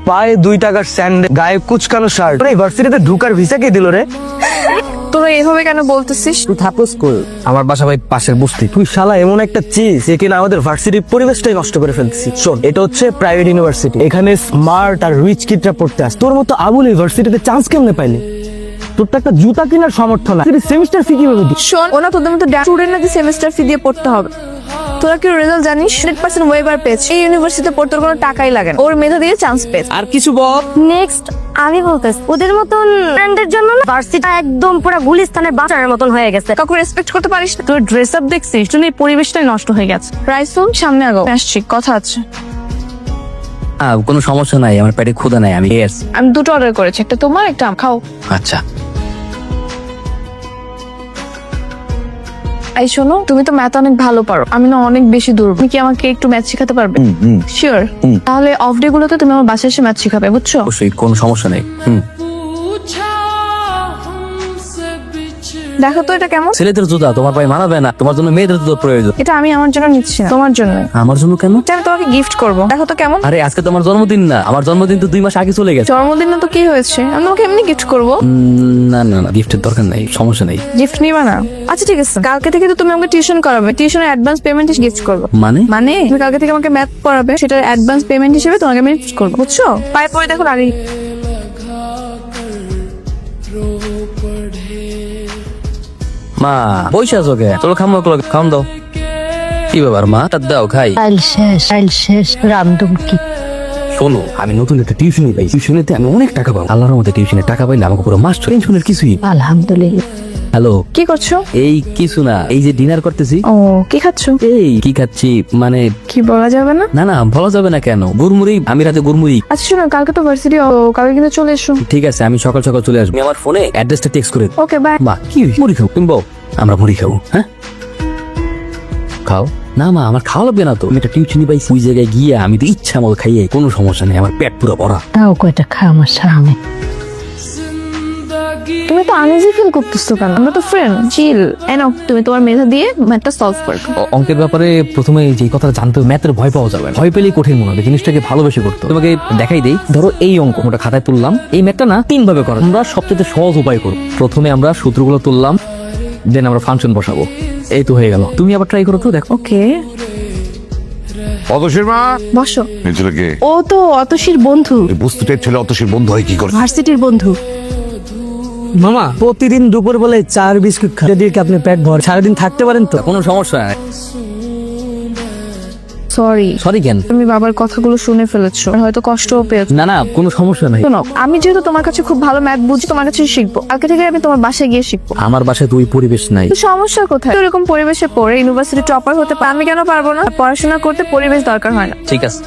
পায়ে 2 টাকার স্যান্ডেল, গায়ে কুচকানো শার্ট, এই ভার্সিটিতে ঢুকার ভিসা কে দিল রে? তোরা এভাবে কেন বলতেছিস? তুই থাপস কর, আমার বাসা ভাই পাশের বস্তি। তুই শালা এমন একটা চিজ যে কিনা আমাদের ভার্সিটির পরিবেশটাই নষ্ট করে ফেলছিস। শোন, এটা হচ্ছে প্রাইভেট ইউনিভার্সিটি, এখানে স্মার্ট আর রিচ কিডরা পড়তে আসে। তোর মতো আবুল ইউনিভার্সিটিতে চান্স কেমনে পাইলি? তোর তো একটা জুতা কেনার সামর্থ্য না, সেমিস্টার ফি কিভাবে দিস? শোন, ওনা তোদের মতো স্টুডেন্ট নাকি সেমিস্টার ফি দিয়ে পড়তে হবে। তোরা কি রেজাল্ট জানিস? 100% ওয়েবার পেয়েছে। এই ইউনিভার্সিটিতে পড়তে কোনো টাকাই লাগে না, ওর মেধা দিয়ে চান্স পেয়েছে। আর কিছু বল। নেক্সট আমি বলতেছি, ওদের মতন ফ্রেন্ডের জন্য না ভার্সিটি একদম পুরো গুলিস্তানের বাজারের মতন হয়ে গেছে। কাউকে রেসপেক্ট করতে পারিস না? তোর ড্রেস আপ দেখছিস, জন্য এই পরিবেশটাই নষ্ট হয়ে গেছে। রাইসুল, সামনে আগো, আসছি, কথা আছে। কোনো সমস্যা নাই, আমার পেটে ক্ষুধা নাই, আমি আমি দুটো অর্ডার করেছি, একটা তোমার, একটা খাও। আচ্ছা। এই শোনো, তুমি তো ম্যাথ অনেক ভালো পারো, আমি না অনেক বেশি দুর্বল। তুমি কি আমাকে একটু ম্যাথ শেখাতে পারবে? শিওর? তাহলে অফ ডে গুলোতে তুমি আমার বাসায় এসে ম্যাথ শেখাবে, বুঝছো? অবশ্যই, কোনো সমস্যা নেই। দেখো তো এটা কেমন। ছেলেদের জুতা তোমার পায়ে মানাবে না, তোমার জন্য মেয়েদের জুতো প্রয়োজন। এটা আমি আমার জন্য নিচ্ছি না, তোমার জন্য। আমার জন্য কেন? এটা আমি তোমাকে গিফট করবো, দেখো তো কেমন। আরে আজকে তোমার জন্মদিন না, আমার জন্মদিন তো 2 মাস আগে চলে গেছে। জন্মদিন না তো কি হয়েছে, আমি তোমাকে এমনি গিফট করবো। না না না, গিফটের দরকার নাই, সমস্যা নেই। গিফট নিবা না? আচ্ছা ঠিক আছে, কালকে থেকে তো তুমি আমাকে টিউশন করাবে, টিউশনের অ্যাডভান্স পেমেন্ট গিফট করবো। মানে? মানে তুমি কালকে থেকে আমাকে ম্যাথ পড়াবে, সেটার অ্যাডভান্স পেমেন্ট হিসেবে তোমাকে আমি গিফট করবো, বুঝছো? পায়ে পড়ে দেখো আগে। মা বসে আছো কে? চলো খাওয়ান দাও। কি ব্যাপার মা, তা দাও খাই। আইল শেষ রামদুম কি। শোনো, আমি নতুন একটা টিউশনি পাই, টিউশনিতে আমি অনেক টাকা পাবো। আল্লাহর মধ্যে টিউশনে টাকা পাইলে আমাকে পুরো মাস টেনশনের কিছুই। আলহামদুলিল্লাহ। হ্যালো, কি করছো? এই কিছু না, এই যে ডিনার করতেছি। ও, কি খাচ্ছো? এই কি খাচ্ছি মানে? কি বলা যাবে না? না না, বলা যাবে না কেন? গুড়মুড়ি, আমি রাতে গুড়মুড়ি। আচ্ছা শোনো, কালকে তো ভার্সিটি, কালকে কিন্তু চলে এসো। ঠিক আছে, আমি সকাল সকাল চলে আসবো। তুমি আমার ফোনে অ্যাড্রেসটা টেক্সট করে দাও। Okay bye. মা কি মুড়ি খাও? তুমি বল আমরা মুড়ি খাবো। হ্যাঁ খাও না মা, আমার খাওয়া লাগবে না তো। আমি একটা টিউশনি পাইছি, ওই জায়গায় গিয়ে আমি তো ইচ্ছা মতো খাইয়ে, কোনো সমস্যা নেই, আমার পেট পুরো ভরা। তাও কয়টা খা আমার সামনে। তুমি তো আনইজি ফিল করতেছো কেন? আমরা তো ফ্রেন্ড, চিল। এনো, তুমি তোমার মেধা দিয়ে ম্যাথটা সলভ করো। অঙ্কের ব্যাপারে প্রথমে যে কথাটা জানতে হবে, ম্যাথের ভয় পাওয়া যাবে না। ভয় পেলেই কঠিন মনে হবে, জিনিসটাকে ভালোবেসে করতে হবে। তোমাকে দেখাই দেই, ধরো এই অঙ্ক ওটা খাতায় তুললাম, এই ম্যাথটা না 3 ভাবে করো। আমরা সবচেয়ে সহজ উপায় করব। প্রথমে আমরা সূত্রগুলো তুললাম, দেন আমরা ফাংশন বসাবো। এই তো হয়ে গেল। তুমি আবার ট্রাই করো তো, দেখো। ওকে, অতসীর মা, বসো। এই ছেলেকে ও তো অতসীর বন্ধু, এই বস্তুটার ছেলে অতসীর বন্ধু হয় কি করে? ভার্সিটির বন্ধু। মামা, প্রতিদিন দুপুর বেলায় 4 বিস্কুট খান, যদি কি আপনি পেট ভর সারাদিন থাকতে পারেন তো? কোনো সমস্যা নাই। সরি। সরি কেন? তুমি বাবার কথাগুলো শুনে ফেলেছো, আর হয়তো কষ্টও পেয়েছো। না না, কোনো সমস্যা নাই। শোনো, আমি যেহেতু তোমার কাছে খুব ভালো ম্যাথ বুঝি, তোমার কাছে শিখবো। কালকে থেকে আমি তোমার বাসায় গিয়ে শিখবো। আমার বাসায় তো ওই পরিবেশ নাই। তো সমস্যা কোথায়? এরকম পরিবেশে পড়ে ইউনিভার্সিটি টপার হতে পারে, আমি কেন পারবো না? পড়াশোনা করতে পরিবেশ দরকার হয় না। ঠিক আছে।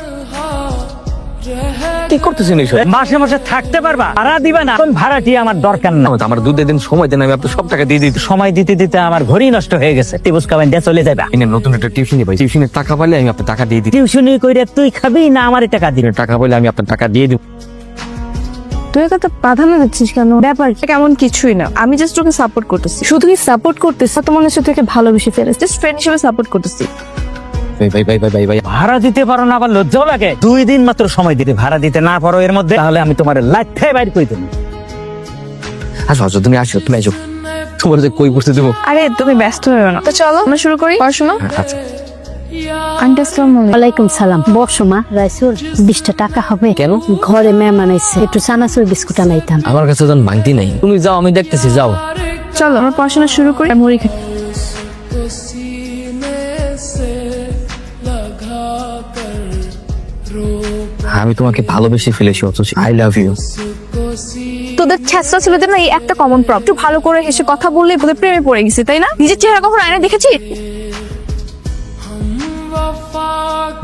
কি করতেছেন এইসব? মাসে মাসে থাকতে পারবা, ভাড়া দিবা না? কোন ভাড়াটি আমার দরকার না। আমার 2 দিন সময় দেন, আমি আপনার সব টাকা দিয়ে দিই। সময় দিতে দিতে আমার ঘড়ি নষ্ট হয়ে গেছে। টিপুস খাবেন দিয়ে চলে যাবা। নতুন একটা টিউশনি পাই, টিউশনের টাকা পাইলে আমি আপনার টাকা দিয়ে দিই। টিউশনি কইরা তুই খাবি না আমারে টাকা দিবি? টাকা পাইলে আমি আপনার টাকা দিয়ে দিব। তুই এত প্রাধান্য দিচ্ছিস কেন? ব্যাপার কেমন কিছুই না, আমি জাস্ট ওকে সাপোর্ট করতেছি। শুধু কি সাপোর্ট করতেছি, তো মনে হচ্ছে তোকে ভালোবেসে ফেলেছি। জাস্ট ফ্রেন্ড হিসেবে সাপোর্ট করতেছি। ভাই ভাড়া দিতে পারো না, আবার লজ্জাও লাগে। 2 দিন মাত্র সময় দিতে, ভাড়া দিতে না পারো এর মধ্যে, তাহলে আমি তোমার লাইফে বাইর করে দেবো। আসো, তুমি আসো, তুমি আসো। তোমার যে কই বসতে দেবো। আরে তুমি ব্যস্ত হয়ে না, তো চলো আমরা শুরু করি পড়াশোনা। আচ্ছা। আন্টি আসসালামু আলাইকুম। ওয়ালাইকুম সালাম। বসো মা। রাইসুল, 20টা টাকা হবে? কেন? ঘরে মেহমান আইছে, একটু চানাচুর বিস্কুট আনাইতাম। আমার কাছে যখন ভাঙতি নাই, তুমি যাও, আমি দেখতেছি, যাও। চলো আমরা পড়াশোনা শুরু করি, আর মুড়ি খাই। আমি তোমাকে ভালোবেসে ফেলেছি অথচ আই লাভ ইউ। তোদের ছেঁচড়া ছেলেদের না এই একটা কমন প্রবলেম, একটু ভালো করে হেসে কথা বললে তোদের প্রেমে পড়ে গেছে, তাই না? নিজের চেহারা কখনো আয়নায় দেখেছিস?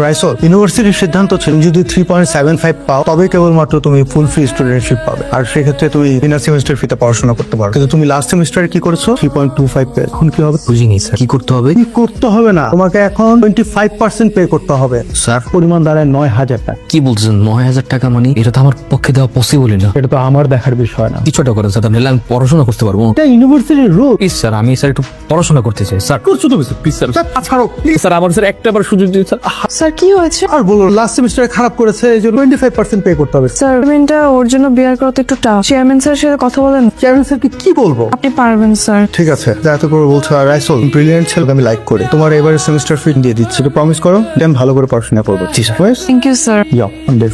রাইসল, ইউনিভার্সিটির সিদ্ধান্ত ছিল যদি 3.75 পাও তবে কেবলমাত্র তুমি ফুল ফ্রি স্টুডেন্টশিপ পাবে, আর সেক্ষেত্রে তুমি বিনা সেমিস্টার ফিতে পড়াশোনা করতে পারো। কিন্তু তুমি লাস্ট সেমিস্টারে কি করেছো? 3.25 পে। এখন কি হবে? বুঝিনি স্যার, কি করতে হবে? কি করতে হবে না, তোমাকে এখন 25% পে করতে হবে। স্যার, পরিমাণ দাঁড়ায় 9,000 টাকা। কি বলছেন? 9,000 টাকা মানে? এটা তো আমার পক্ষে দেওয়া পসিবলই না। এটা তো আমার দেখার বিষয় না, কিছুটা করেন স্যার, তাহলে আমি পড়াশোনা করতে পারবো। এটা ইউনিভার্সিটির রুল। প্লিজ স্যার, আমি স্যার একটু পড়াশোনা করতে চাই স্যার। করছো তুমি? প্লিজ স্যার, ছাড়ো প্লিজ। স্যার আমার স্যার একটা বার সুযোগ দিন স্যার। স্যার স্যার কি হয়েছে? আর বলো, লাস্ট সেমিস্টারে খারাপ করেছে, এই জন্য 25% পে করতে হবে। স্যার পেমেন্টটা ওর জন্য বিয়ার করা তো একটু টাফ। চেয়ারম্যান স্যারের সাথে কথা বলেন। চেয়ারম্যান স্যারকে কি বলবো? আপনি পারবেন স্যার। ঠিক আছে, যা এত করে বলছো। আর রাইসল, ব্রিলিয়েন্ট ছেলে, আমি লাইক করি। তোমার এবারে সেমিস্টার ফি দিয়ে দিচ্ছি, তো প্রমিস করো যে আমি ভালো করে পড়াশোনা করবো। জি sir. Thank you sir.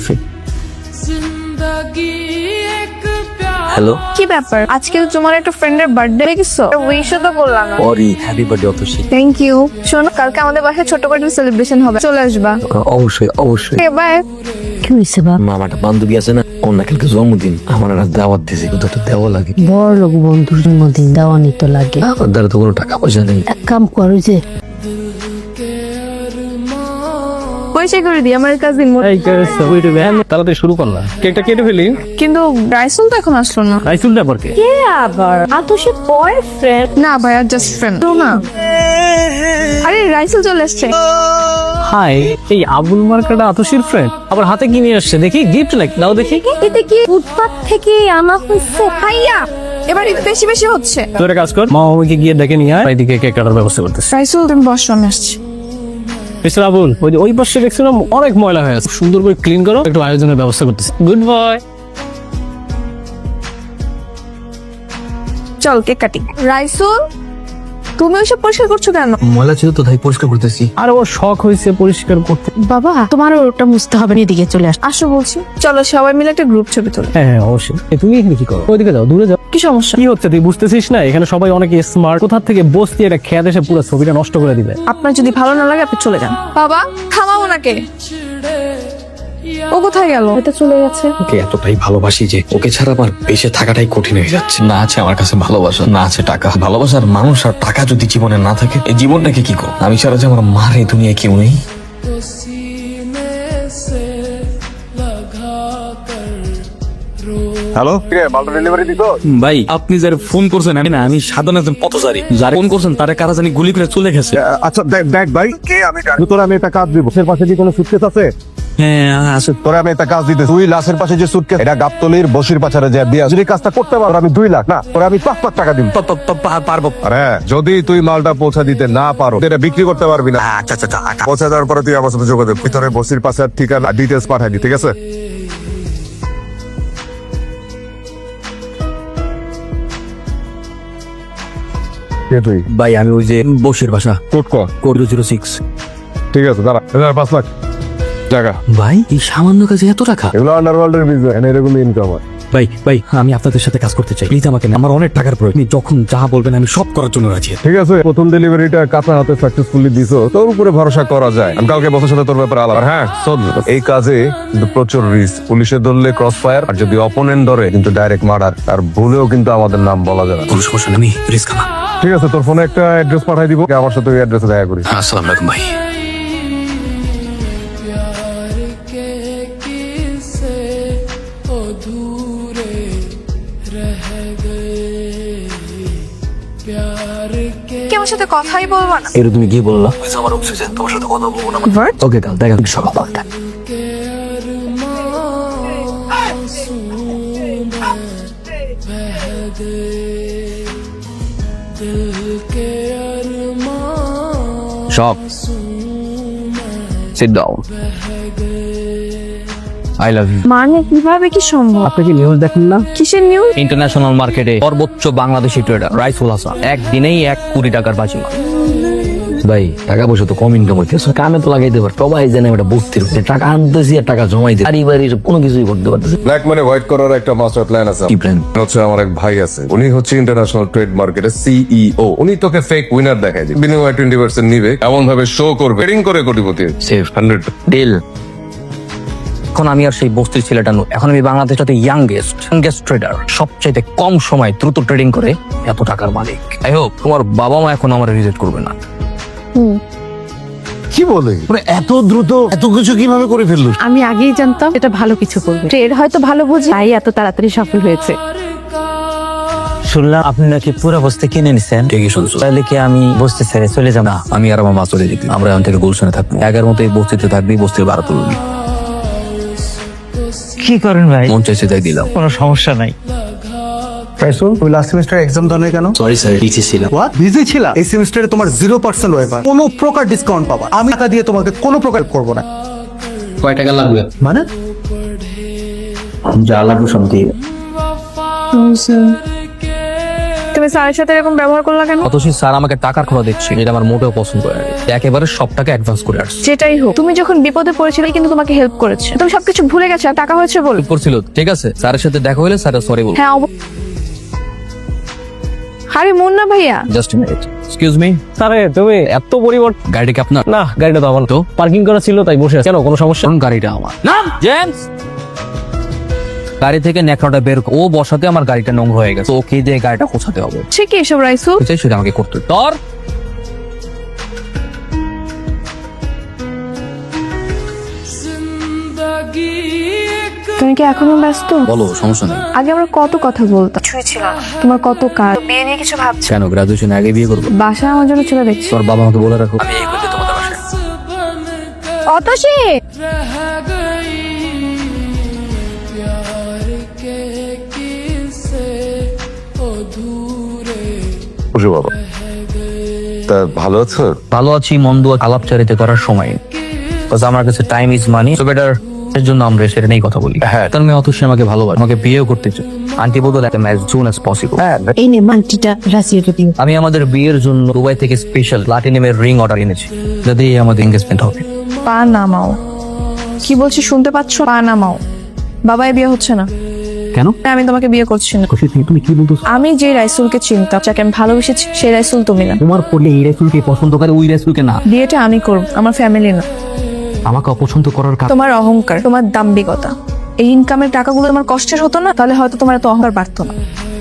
Free. Hello কি ব্যাপার, আজকে তোমার একটা ফ্রেন্ডের বার্থডে দেখছো? উইশও তো করলাম না। অরি happy birthday Atasi. Thank you. শোনো, কালকে আমাদের বাসায় ছোট করে সেলিব্রেশন হবে, চলে আসবা। অবশ্যই অবশ্যই। বাই। কি হয়েছে বা? মামাটা বান্ধবী আছে না, অন্য কালকে জন্মদিন, আমার একটা দাওয়াত দিয়েছে, কোথাও তো দেওয়া লাগে। বড় লোক বন্ধুর জন্মদিন দেওয়ানি তো লাগে। আমার দ্বারা তো কোনো টাকা পয়সা নেই। এক কাম করো যে পয়সা করে দিই আমার কাজিন। তাড়াতাড়ি শুরু করলাম, কেকটা কেটে ফেলি। কিন্তু রাইসুল তো এখন আসলো না। রাইসুলটা পর কে? কে আবার? আতোষের বয়ফ্রেন্ড? না ভাইয়া, জাস্ট ফ্রেন্ড। না, আরে রাইসুল চলে এসছে। হাই, এই আবুল মার্কাটা আতসীর ফ্রেন্ড, আবার হাতে কি নিয়ে আসছে দেখি? গিফট নাকি? নাও দেখি। এটা কি ফুটপাত থেকে আনা হয়েছে? ভাইয়া এবার একটু বেশি বেশি হচ্ছে। তোর এক কাজ কর, মা মামিকে গিয়ে ডেকে নিয়ে আয়, এদিকে কেক কাটার ব্যবস্থা করতেছে। রাইসুল তুমি বসো, আমি আসছি। মিস্টার আবুল, ওই পাশে দেখছিলাম অনেক ময়লা হয়ে আছে, সুন্দর করে ক্লিন করো, একটু আয়োজনের ব্যবস্থা করতেছে। Good boy. চল কেক কাটি। রাইসুল, তুমি ওইসব পরিষ্কার করছো কেন? ময়লা ছিল তো তাই পরিষ্কার করতেছি। আর ওর শখ হয়েছে পরিষ্কার করতে। বাবা, তোমারও ওটা মুছতে হবে না, এদিকে চলে আস। আসো বলছি। চলো সবাই মিলে একটা গ্রুপ ছবি তোলো। হ্যাঁ হ্যাঁ অবশ্যই। তুমি এখানে কি করো? ওইদিকে যাও, দূরে যাও। কি সমস্যা? কি হচ্ছে তুই বুঝতেছিস না? এখানে সবাই অনেক স্মার্ট, কোথা থেকে বসতি এটা খেয়াল এসে পুরো ছবিটা নষ্ট করে দিবে। আপনার যদি ভালো না লাগে আপনি চলে যান। বাবা থামাও ওনাকে। ও কোথায় গেল? এটা চলে গেছে। ওকে এতটাই ভালোবাসি যে ওকে ছাড়া আমার বেঁচে থাকাটাই কঠিন হয়ে যাচ্ছে। না আছে আমার কাছে ভালোবাসা, না আছে টাকা। ভালোবাসার মানুষ আর টাকা যদি জীবনে না থাকে, এই জীবনটাকে কি করব? আমি ছাড়া যে আমার মার এই দুনিয়ায় কেউ নেই। হ্যালো, মালটা ডেলিভারি দিত? ভাই আপনি যারা ফোন করছেন, আমি না, আমি সাধারণ একজন পথচারী। যারা ফোন করছেন তারা কারা জানি গুলি করে চলে গেছে। আচ্ছা দেখ ভাই, কে আমি তোর আমি একটা কাজ দিব। লাশের পাশে কি কোনো সুটকেস আছে? হ্যাঁ আছে। তোরে আমি একটা কাজ দিতে, তুই লাশের পাশে যে সুটকেস, এটা গাবতলির বসির পাচারে যা দিয়া যদি কাজটা করতে পারো, আমি 2 লাখ না, তোরে আমি 5 লাখ টাকা দিব। পারবো। আরে যদি তুই মালটা পৌঁছা দিতে না পারো, এটা বিক্রি করতে পারবি না। আচ্ছা আচ্ছা আচ্ছা। পৌঁছা দেওয়ার পরে তুই আমার সাথে যোগাযোগ, ভিতরে বসির পাশে ঠিকানা ডিটেলস পাঠাই দি, ঠিক আছে? কে তুই? ভাই আমি ওই যে বসির বাসা, কোট কর। কোড 06। ঠিক আছে, দাঁড়া, 5 লাখ টাকা। ভাই এই সামান্য কাজে এত টাকা? এগুলো আন্ডারওয়ার্ল্ডের বিজনেস, এনে এরকম ইনকাম হয়। ভাই আমি আপনাদের সাথে কাজ করতে চাই, প্লিজ আমাকে না, আমার অনেক টাকার প্রয়োজন। আপনি যখন যা বলবেন আমি সব করার জন্য রাজি আছি। ঠিক আছে, প্রথম ডেলিভারিটা কাতার হাতে সাকসেসফুলি দিছো, তোর উপরে ভরসা করা যায়। আমি কালকে বসের সাথে তোর ব্যাপারে আলাদা। হ্যাঁ শোন, এই কাজে কিন্তু প্রচুর রিস্ক। পুলিশে ধরলে ক্রস ফায়ার, আর যদি অপোনেন্ট ধরে কিন্তু ডাইরেক্ট মার্ডার। আর ভুলেও কিন্তু আমাদের নাম বলা যাবে না। কোনো সমস্যা নেই, আমি রিস্ক না। ঠিক আছে, তোর ফোনে একটা অ্যাড্রেস পাঠাই দিব, আমার সাথে ওই অ্যাড্রেসে দেখা করি। আসসালামু আলাইকুম ভাই। কি আমার সাথে কথাই বলবা না? এর তুমি গিয়ে বললা আমার অক্সিজেন, তোমার সাথে কথা বলবো না। What? ওকে কাল দেখা সকাল। সব sit down. I love you. মানে কিভাবে কি সম্ভব? আপনি কি নিউজ দেখেন না? কিসের নিউজ? ইন্টারন্যাশনাল মার্কেটে সর্বোচ্চ বাংলাদেশি ট্রেডার রাইসুল হাসান একদিনেই 1 কোটি টাকার বাজি মারে। ভাই টাকা পয়সা তো কম ইনকাম হইতেছে, কামে তো লাগাইতে পার। সবাই জানে এটা বস্তির টাকা আনতেছি আর টাকা জমাই দিই, বাড়ি কোনো কিছুই করতে পারতেছে। ব্ল্যাক মানি হোয়াইট করার একটা মাস্টার প্ল্যান আছে। কি প্ল্যান? হচ্ছে আমার এক ভাই আছে, উনি হচ্ছে ইন্টারন্যাশনাল ট্রেড মার্কেটের সিইও। উনি তোকে ফেক উইনার দেখায় দিবে, বিনিময়ে 20% নিবে, এমন ভাবে শো করবে, ট্রেডিং করে কোটিপতি। Safe 100 deal. এখন আমি আর সেই বস্তির ছেলেটা নই, এখন আমি বাংলাদেশটাতে ইয়াংগেস্ট ট্রেডার, সবচাইতে কম সময় দ্রুত ট্রেডিং করে এত টাকার মালিক। আই হোপ তোমার বাবা মা এখন আমার রিজেক্ট করবে না। কি বলে? এত দ্রুত এত কিছু কিভাবে করে ফেললো? আমি আগেই জানতাম এটা ভালো কিছু করবে। ট্রেড হয়তো ভালো বোঝে, তাই এত তাড়াতাড়ি সফল হয়েছে। শুনলাম আপনি নাকি পুরো বস্তি কিনে নিছেন। ঠিকই শুনছো। তাহলে কি আমি বস্তি ছেড়ে চলে যাব? না, আমি আর আমার মা চলে যেতে, আমরা এখন থেকে গুলশানে থাকবো। এগার মতো এই বস্তিতে থাকবি, বস্তির ভাড়া তুলবি। কি করেন ভাই? মন চাইছে তাই দিলাম। কোনো সমস্যা নাই। রাইসুল, তুমি লাস্ট সেমিস্টার এক্সাম দাও নাই কেন? সরি স্যার বিজি ছিলাম। হোয়াট, বিজি ছিলা? এই সেমিস্টারে তোমার 0% ওয়েভার, কোনো প্রকার ডিসকাউন্ট পাবা। আমি টাকা দিয়ে তোমাকে কোনো প্রকার করবো না। কয় টাকা লাগবে? মানে যা লাগবে সব দিয়ে। তুমি স্যারের সাথে এরকম ব্যবহার করলা কেন? অথচ স্যার আমাকে টাকার খোলা দিচ্ছে, এটা আমার মোটেও পছন্দ হয় না। একেবারে সব টাকা অ্যাডভান্স করে আসছে। যেটাই হোক, তুমি যখন বিপদে পড়েছিলে কিন্তু তোমাকে হেল্প করেছে। তুমি সবকিছু ভুলে গেছো আর টাকা হয়েছে বল। করছিল ঠিক আছে, স্যারের সাথে দেখা হলে স্যার সরি বল। হ্যাঁ আরে মুন্না ভাইয়া, just a minute, excuse me. আরে তুমি এত পরিবর্তন। গাড়িটা কি আপনার? না, গাড়িটা তো আমার। তো পার্কিং করা ছিল তাই বসে আছি। কেন, কোনো সমস্যা? কোন গাড়িটা আমার? নাম জেমস। গাড়ি থেকে নেকড়াটা বের ও বসাতে আমার গাড়িটা নোংরা হয়ে গেছে, ওকে দিয়ে গাড়িটা গোছাতে হবে। ঠিক কি এসব রাইসুল? তুই চাই সেটা আমাকে করতে হবে। তোর তুমি কি এখনো ব্যস্ত? বলো, সমস্যা নেই। আগে আমরা কত কথা বলতাম, কিছুই ছিল না। তোমার কত কাজ, বিয়ে নিয়ে কিছু ভাবছো? কেন, গ্রাজুয়েশন আগে বিয়ে করবো? বাসায় আমার জন্য ছেলে দেখছি। তোর বাবা আমাকে বলে রাখো আমি এই করতে তোমাদের বাসায়। অতসী, বুঝো বাবা, তা ভালো আছো? ভালো আছি মন্দ আলাপচারিতা করার সময়, বিকজ আমার কাছে time is money. So better এর জন্য আমরা সেটা নিয়েই কথা বলি। হ্যাঁ। তার মেয়ে অতসী আমাকে ভালোবাসে, আমাকে বিয়েও করতে চায়। আন্টি বলতো that as soon as possible. এই নে মাল্টিটা রাশিয়াটা দিও। আমি আমাদের বিয়ের জন্য দুবাই থেকে স্পেশাল প্লাটিনামের রিং অর্ডার এনেছি, যদি আমাদের এনগেজমেন্ট হবে। পা নামাও। কি বলছি শুনতে পাচ্ছ? পা নামাও। বাবাই বিয়ে হচ্ছে না। কেন? আমি তোমাকে বিয়ে করছি না। খুশি তুমি কি বলতো? আমি যে রাইসুলকে চিনতাম, যাকে আমি ভালোবেসেছি, সেই রাইসুল তুমি না। তোমার পড়লে এই রাসূলকে পছন্দ করে, ওই রাসূলকে না। বিয়েটা আমি করব, আমার ফ্যামিলি না। আমাকে অপছন্দ করার কারণ তোমার অহংকার, তোমার দাম্ভিকতা। এই ইনকামের টাকাগুলো তোমার কষ্টের হতো না, তাহলে হয়তো তোমার এত অহংকার বাড়তো না।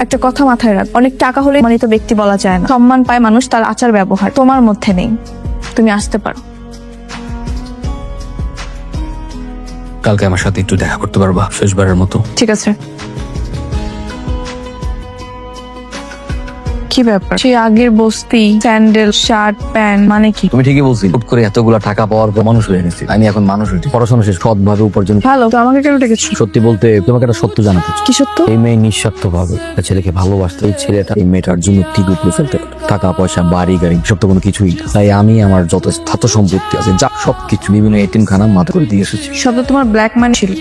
একটা কথা মাথায় রাখ, অনেক টাকা হলে সম্মানিত ব্যক্তি বলা যায় না। সম্মান পায় মানুষ তার আচার ব্যবহার, তোমার মধ্যে নেই। তুমি আসতে পারো। কালকে আমার সাথে একটু দেখা করতে পারবা শেষবারের মতো? ঠিক আছে। কি ব্যাপার? সেই আগের বস্তি, স্যান্ডেল, শার্ট, প্যান্ট মানে কি? তুমি ঠিকই বলছি, হুট করে এতগুলা টাকা পাওয়ার পর মানুষ হয়ে গেছি। আমি এখন মানুষ হয়েছি, পড়াশোনা শেষ, সৎভাবে উপার্জন। ভালো তো, আমাকে কেন ডেকেছো? সত্যি বলতে তোমাকে একটা সত্য জানাতে চাই। কি সত্য? এই মেয়ে নিঃস্বার্থ ভাবে একটা ছেলেকে ভালোবাসতে, এই ছেলেটা এই মেয়েটার জন্য ঠিক উপরে ফেলতে পারে। টাকা পয়সা, বাড়ি গাড়ি সব তো কোনো কিছুই না। তাই আমি আমার যত স্থাত সম্পত্তি আছে যা সবকিছু বিভিন্ন এতিমখানা মাথা করে দিয়ে এসেছি। সব তো তোমার ব্ল্যাক মানি ছিল।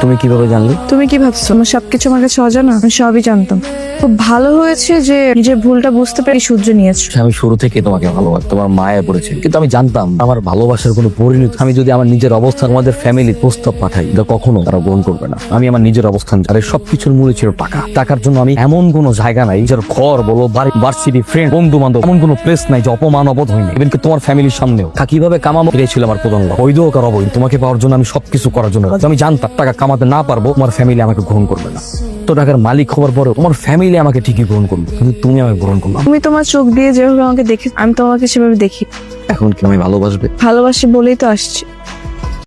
তুমি কিভাবে জানলে? তুমি কি ভাবছো আমার সবকিছু আমার কাছে অজানা? আমি সবই জানতাম। খুব ভালো হয়েছে যে নিজের ভুলটা বুঝতে পেরে সূর্য নিয়েছো। আমি শুরু থেকে তোমাকে ভালোবাসি, তোমার মায়া পড়েছে, কিন্তু আমি জানতাম আমার ভালোবাসার কোনো পরিণতি আমি যদি আমার নিজের অবস্থান আমাদের ফ্যামিলির প্রস্তাব পাঠাই, এটা কখনো তারা গ্রহণ করবে না। আমি আমার নিজের অবস্থান, আর এই সবকিছুর মূলে ছিল টাকা। টাকার জন্য আমি এমন কোনো জায়গা নাই, নিজের ঘর বলো, বাড়ি, ভার্সিটি, ফ্রেন্ড, বন্ধু বান্ধব, এমন কোনো প্লেস নাই যে অপমান অবোধ হয়নি। ইভেন কি তোমার ফ্যামিলির সামনেও কিভাবে কামাবো এটাই ছিল আমার প্রধান লক্ষ্য। বৈধ হোক আর অবৈধ, তোমাকে পাওয়ার জন্য আমি সবকিছু করার জন্য। আমি জানতাম টাকা কামাতে না পারবো, তোমার ফ্যামিলি আমাকে গ্রহণ করবে না। তো টাকার মালিক হওয়ার পরে তোমার ফ্যামিলি আমাকে ঠিকই গ্রহণ করবে, কিন্তু তুমি আমাকে গ্রহণ করলাম। তুমি তোমার চোখ দিয়ে যেভাবে আমাকে দেখে, আমি তোমাকে সেভাবে দেখি। এখন কি আমি ভালোবাসবে? ভালোবাসি বলেই তো আসছি।